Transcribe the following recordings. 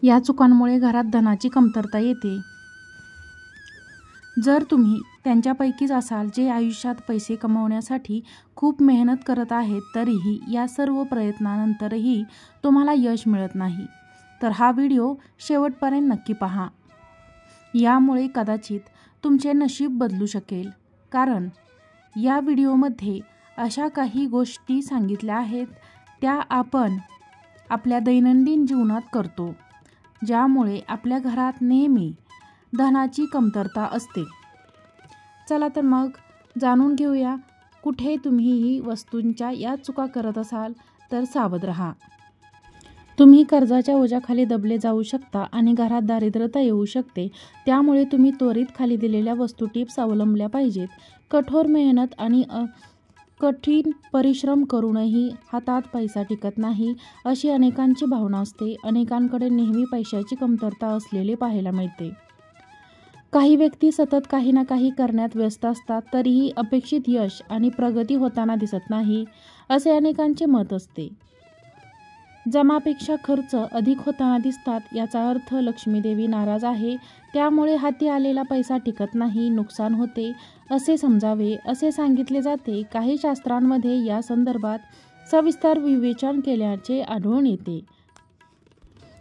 या चुकांमुळे घरात धनाची कमतरता येते. जर तुम्ही त्यांच्यापैकीच असाल जे आयुष्यात पैसे कमवण्यासाठी खूप मेहनत करत आहेत, तरीही या सर्व प्रयत्नानंतरही तुम्हाला यश मिळत नाही, तर हा व्हिडिओ शेवटपर्यंत नक्की पहा. यामुळे कदाचित तुमचे नशीब बदलू शकेल. कारण या व्हिडिओमध्ये अशा काही गोष्टी सांगितल्या आहेत त्या आपण आपल्या दैनंदिन जीवनात करतो, ज्यामुळे आपल्या घरात नेहमी धनाची कमतरता असते. चला तर मग जाणून घेऊया. कुठे तुम्हीही वस्तूंच्या या चुका करत असाल तर सावध राहा. तुम्ही कर्जाच्या ओझ्याखाली दबले जाऊ शकता आणि घरात दारिद्र्यता येऊ शकते. त्यामुळे तुम्ही त्वरित खाली दिलेल्या वस्तू टिप्स अवलंबल्या पाहिजेत. कठोर मेहनत आणि कठीण परिश्रम करूनही हातात पैसा टिकत नाही, अशी अनेकांची भावना असते. अनेकांकडे नेहमी पैशाची कमतरता असलेले पाहायला मिळते. काही व्यक्ती सतत काही ना काही करण्यात व्यस्त असतात, तरीही अपेक्षित यश आणि प्रगती होताना दिसत नाही, असे अनेकांचे मत असते. जमापेक्षा खर्च अधिक होताना दिसतात, याचा अर्थ लक्ष्मीदेवी नाराज आहे. त्यामुळे हाती आलेला पैसा टिकत नाही, नुकसान होते असे समजावे, असे सांगितले जाते. काही शास्त्रांमध्ये या संदर्भात सविस्तर विवेचन केल्याचे आढळून येते.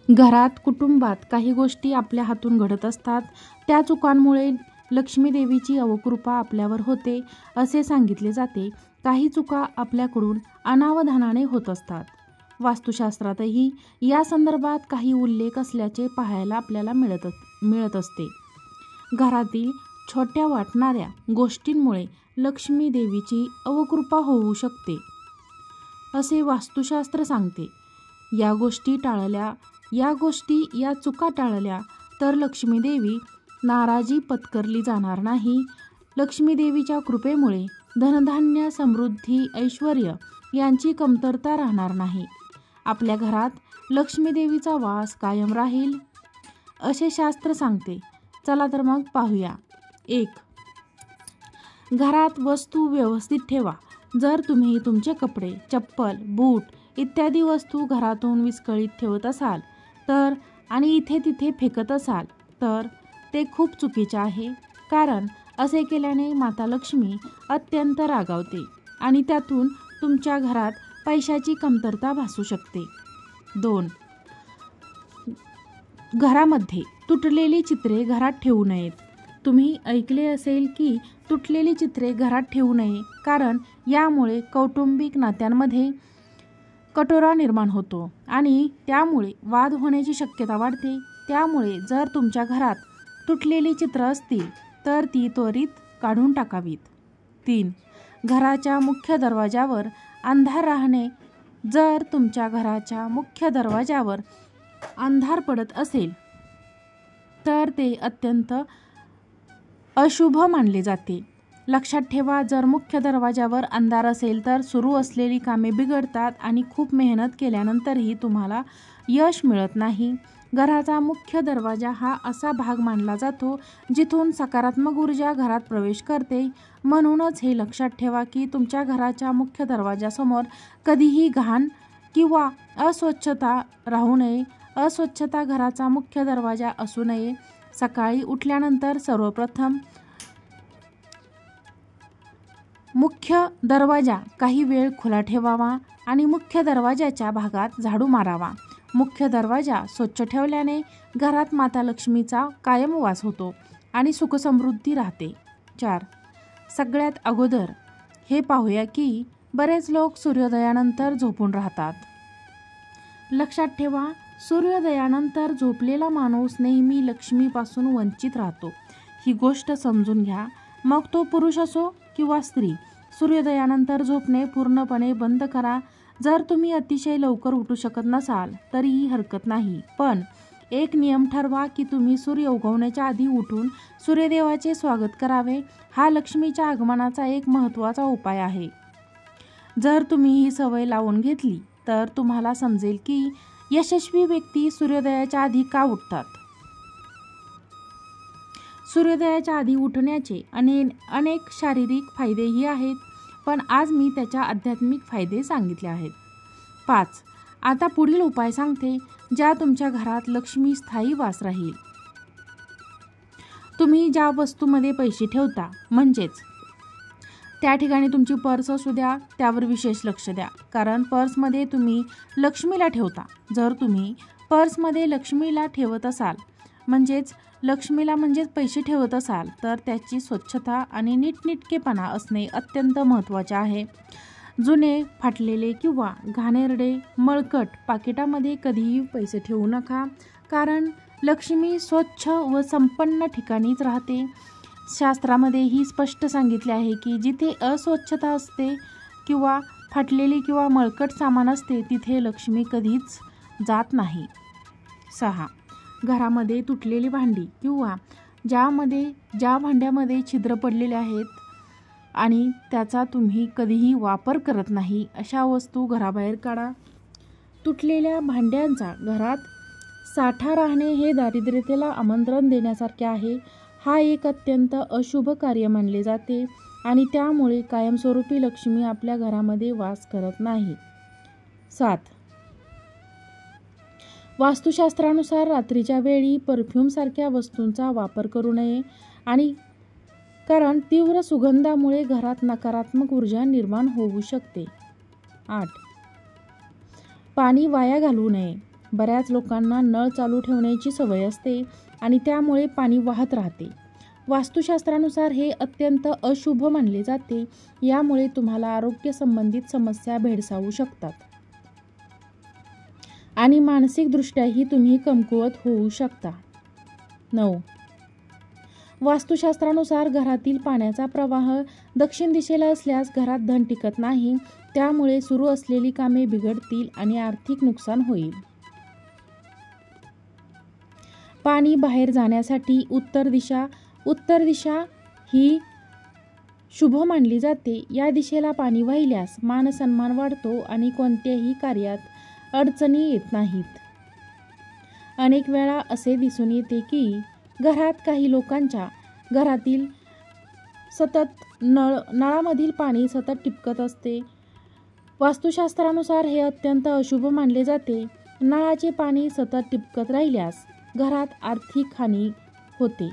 घरात, कुटुंबात काही गोष्टी आपल्या हातून घडत असतात. त्या चुकांमुळे लक्ष्मीदेवीची अवकृपा आपल्यावर होते, असे सांगितले जाते. काही चुका आपल्याकडून अनावधानाने होत असतात. वास्तुशास्त्रातही या संदर्भात काही उल्लेख असल्याचे पाहायला आपल्याला मिळत असते. घरातील छोट्या वाटणाऱ्या गोष्टींमुळे लक्ष्मी देवीची अवकृपा होऊ शकते, असे वास्तुशास्त्र सांगते. या चुका टाळल्या तर लक्ष्मीदेवी नाराजी पत्करली जाणार नाही. लक्ष्मीदेवीच्या कृपेमुळे धनधान्य, समृद्धी, ऐश्वर्य यांची कमतरता राहणार नाही. आपल्या घरात लक्ष्मीदेवीचा वास कायम राहील, असे शास्त्र सांगते. चला तर मग पाहूया. 1. घरात वस्तू व्यवस्थित ठेवा. जर तुम्ही तुमचे कपडे, चप्पल, बूट इत्यादी वस्तू घरातून विस्कळीत ठेवत असाल तर आणि इथे तिथे फेकत असाल तर ते खूप चुकीचे आहे. कारण असे केल्याने माता लक्ष्मी अत्यंत रागावते आणि त्यातून तुमच्या घरात पैशाची कमतरता भासू शकते. 2. घरामध्ये तुटलेली चित्रे घरात ठेवू नयेत. तुम्ही ऐकले असेल की तुटलेली चित्रे घरात ठेवू नये, कारण यामुळे कौटुंबिक नात्यांमध्ये कटोरा निर्माण होतो आणि त्यामुळे वाद होण्याची शक्यता वाढते. त्यामुळे जर तुमच्या घरात तुटलेली चित्र असतील तर ती त्वरित काढून टाकावीत. 3. घराच्या मुख्य दरवाजावर अंधार राहणे. जर तुमच्या घराच्या मुख्य दरवाजावर अंधार पडत असेल तर ते अत्यंत अशुभ मानले जाते. लक्षात ठेवा, जर मुख्य दरवाजावर अंधार असेल तर सुरू असलेली कामे बिघडतात आणि खूप मेहनत केल्यानंतरही तुम्हाला यश मिळत नाही. घराचा मुख्य दरवाजा हा असा भाग मानला जातो जिथून सकारात्मक ऊर्जा घरात प्रवेश करते. म्हणूनच हे लक्षात ठेवा की तुमच्या घराच्या मुख्य दरवाजासमोर कधीही घाण किंवा अस्वच्छता राहू नये. अस्वच्छता घराचा मुख्य दरवाजा असू नये. सकाळी उठल्यानंतर सर्वप्रथम मुख्य दरवाजा काही वेळ खुला ठेवावा आणि मुख्य दरवाजाच्या भागात झाडू मारावा. मुख्य दरवाजा स्वच्छ ठेवल्याने घरात माता लक्ष्मीचा कायम वास होतो आणि सुखसमृद्धी राहते. 4. सगळ्यात अगोदर हे पाहूया की बरेच लोक सूर्योदयानंतर झोपून राहतात. लक्षात ठेवा, सूर्योदयानंतर झोपलेला माणूस नेहमी लक्ष्मीपासून वंचित राहतो. ही गोष्ट समजून घ्या. मग तो पुरुष असो किंवा स्त्री. सूर्योदयानंतर झोपणे पूर्णपणे बंद करा. जर तुम्ही अतिशय लवकर उठू शकत नसाल तरीही हरकत नाही, पण एक नियम ठरवा की तुम्ही सूर्य उगवण्याच्या आधी उठून सूर्यदेवाचे स्वागत करावे. हा लक्ष्मीच्या आगमनाचा एक महत्त्वाचा उपाय आहे. जर तुम्ही ही सवय लावून घेतली तर तुम्हाला समजेल की यशस्वी व्यक्ती सूर्योदयाच्या आधी का उठतात. सूर्योदयाच्या आधी उठण्याचे अनेक शारीरिक फायदेही आहेत, पण आज मी त्याच्या आध्यात्मिक फायदे सांगितले आहेत. 5. आता पुढील उपाय सांगते. ज्या तुमच्या घरात लक्ष्मी स्थायी वास राहील. तुम्ही ज्या वस्तूमध्ये पैसे ठेवता, म्हणजेच त्या ठिकाणी तुमची पर्स असू द्या, त्यावर विशेष लक्ष द्या, कारण पर्समध्ये तुम्ही लक्ष्मीला ठेवता. जर तुम्ही पर्समध्ये लक्ष्मीला ठेवत असाल, म्हणजेच पैसे ठेवत असाल, तर त्याची स्वच्छता आणि नीटनेटकेपणा असणे अत्यंत महत्त्वाचे आहे. जुने, फाटलेले किंवा घाणेरडे, मळकट पाकिटामध्ये कधीही पैसे ठेवू नका, कारण लक्ष्मी स्वच्छ व संपन्न ठिकाणीच राहते. शास्त्रामध्येही स्पष्ट सांगितले आहे की जिथे अस्वच्छता असते किंवा फाटलेली किंवा मळकट सामान असते, तिथे लक्ष्मी कधीच जात नाही. 6. घरामध्ये तुटलेली भांडी किंवा ज्या भांड्यामध्ये छिद्र पडलेले आहेत आणि त्याचा तुम्ही कधीही वापर करत नाही, अशा वस्तू घराबाहेर काढा. तुटलेल्या भांड्यांचा घरात साठा राहणे हे दारिद्र्यतेला आमंत्रण देण्यासारखे आहे. हा एक अत्यंत अशुभ कार्य मानले जाते आणि त्यामुळे कायमस्वरूपी लक्ष्मी आपल्या घरामध्ये वास करत नाही. 7. वास्तुशास्त्रानुसार रात्रीच्या वेळी परफ्यूमसारख्या वस्तूंचा वापर करू नये, आणि कारण तीव्र सुगंधामुळे घरात नकारात्मक ऊर्जा निर्माण होऊ शकते. 8. पाणी वाया घालवू नये. बऱ्याच लोकांना नळ चालू ठेवण्याची सवय असते आणि त्यामुळे पाणी वाहत राहते. वास्तुशास्त्रानुसार हे अत्यंत अशुभ मानले जाते. यामुळे तुम्हाला आरोग्य संबंधित समस्या भेडसावू शकतात आणि मानसिकदृष्ट्याही तुम्ही कमकुवत होऊ शकता. 9. वास्तुशास्त्रानुसार घरातील पाण्याचा प्रवाह दक्षिण दिशेला असल्यास घरात धन टिकत नाही. त्यामुळे सुरू असलेली कामे बिघडतील आणि आर्थिक नुकसान होईल. पाणी बाहेर जाण्यासाठी उत्तर दिशा ही शुभ मानली जाते. या दिशेला पाणी वाहिल्यास मान सन्मान वाढतो आणि कोणत्याही कार्यात अडचणी येत नाहीत. अनेक वेळा असे दिसून येते की घरात काही लोकांच्या घरातील नळामधील पाणी सतत टिपकत असते. वास्तुशास्त्रानुसार हे अत्यंत अशुभ मानले जाते. नळाचे पाणी सतत टिपकत राहिल्यास घरात आर्थिक हानी होते.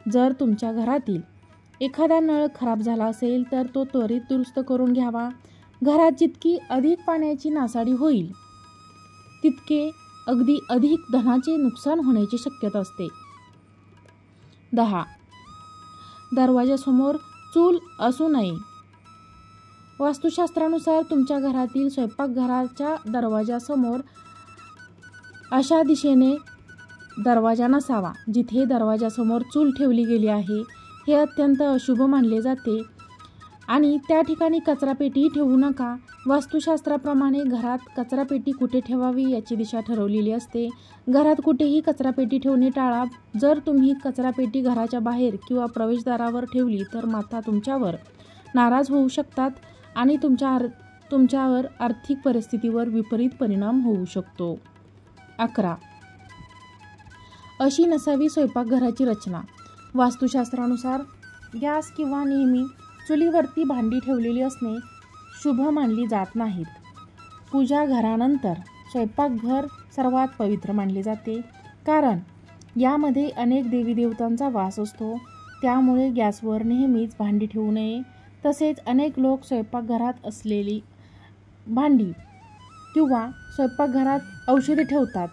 जर तुमच्या घरातील एखादा नळ खराब झाला असेल तर तो त्वरित दुरुस्त करून घ्यावा. घरात जितकी अधिक पाण्याची नासाडी होईल, तितके अधिक धनाचे नुकसान होण्याची शक्यता असते. 10. दरवाजासमोर चूल असू नये. वास्तुशास्त्रानुसार तुमच्या घरातील स्वयंपाकघराच्या दरवाजासमोर अशा दिशेने दरवाजा नसावा जिथे दरवाजासमोर चूल ठेवली गेली आहे. हे अत्यंत अशुभ मानले जाते आणि त्या ठिकाणी कचरापेटीही ठेवू नका. वास्तुशास्त्राप्रमाणे घरात कचरापेटी कुठे ठेवावी याची दिशा ठरवलेली असते. घरात कुठेही कचरापेटी ठेवणे टाळा. जर तुम्ही कचरापेटी घराच्या बाहेर किंवा प्रवेशद्वारावर ठेवली तर माता तुमच्यावर नाराज होऊ शकतात आणि तुमच्यावर आर्थिक परिस्थितीवर विपरीत परिणाम होऊ शकतो. 11. अशी नसावी स्वयंपाकघराची रचना. वास्तुशास्त्रानुसार गॅस किंवा नेहमी चुलीवरती भांडी ठेवलेली असणे शुभ मानली जात नाहीत. पूजा घरानंतर स्वयंपाकघर सर्वात पवित्र मानले जाते, कारण यामध्ये अनेक देवीदेवतांचा वास असतो. त्यामुळे गॅसवर नेहमीच भांडी ठेवू नये. तसेच अनेक लोक स्वयंपाकघरात असलेली भांडी किंवा स्वयंपाकघरात औषधे ठेवतात,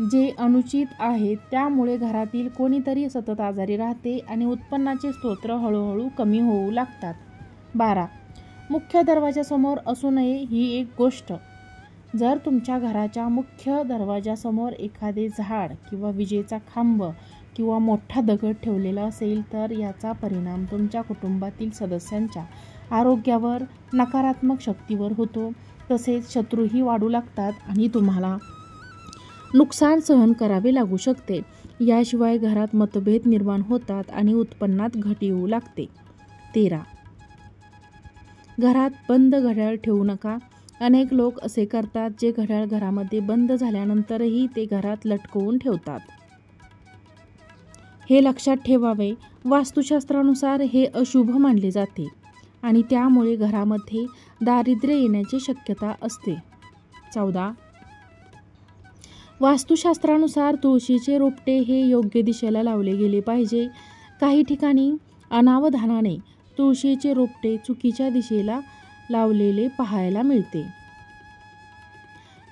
जे अनुचित आहे. त्यामुळे घरातील कोणीतरी सतत आजारी राहते आणि उत्पन्नाचे स्रोत हळूहळू कमी होऊ लागतात. 12. मुख्य दरवाजासमोर असू नये ही एक गोष्ट. जर तुमच्या घराच्या मुख्य दरवाजासमोर एखादे झाड किंवा विजेचा खांब किंवा मोठा दगड ठेवलेला असेल तर याचा परिणाम तुमच्या कुटुंबातील सदस्यांच्या आरोग्यावर, नकारात्मक शक्तीवर होतो. तसेच शत्रूही वाढू लागतात आणि तुम्हाला नुकसान सहन करावे लागू शकते. याशिवाय घरात मतभेद निर्माण होतात आणि उत्पन्नात घट येऊ लागते. 13. घरात बंद घड्याळ ठेवू नका. अनेक लोक असे करतात जे घड्याळ घरामध्ये बंद झाल्यानंतरही ते घरात लटकवून ठेवतात. हे लक्षात ठेवावे. वास्तुशास्त्रानुसार हे अशुभ मानले जाते आणि त्यामुळे घरामध्ये दारिद्र्य येण्याची शक्यता असते. 14. वास्तुशास्त्रानुसार तुळशीचे रोपटे हे योग्य दिशेला लावले गेले पाहिजे. काही ठिकाणी अनावधानाने तुळशीचे रोपटे चुकीच्या दिशेला लावलेले पाहायला मिळते.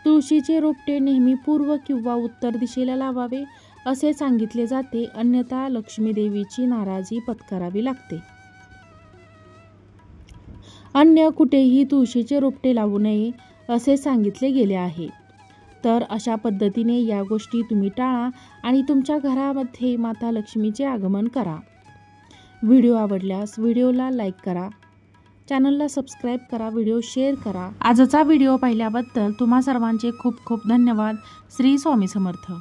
तुळशीचे रोपटे नेहमी पूर्व किंवा उत्तर दिशेला लावावे असे सांगितले जाते, अन्यथा लक्ष्मी देवीची नाराजी पत्करावी लागते. अन्य कुठेही तुळशीचे रोपटे लावू नये असे सांगितले गेले आहे. तर अशा पद्धतीने या गोष्टी तुम्ही टाळा आणि तुमच्या घरामध्ये माता लक्ष्मीचे आगमन करा. व्हिडिओ आवडल्यास व्हिडिओला लाईक करा, चॅनलला सबस्क्राईब करा, व्हिडिओ शेअर करा. आजचा व्हिडिओ पाहिल्याबद्दल तुम्हा सर्वांचे खूप खूप धन्यवाद. श्री स्वामी समर्थ.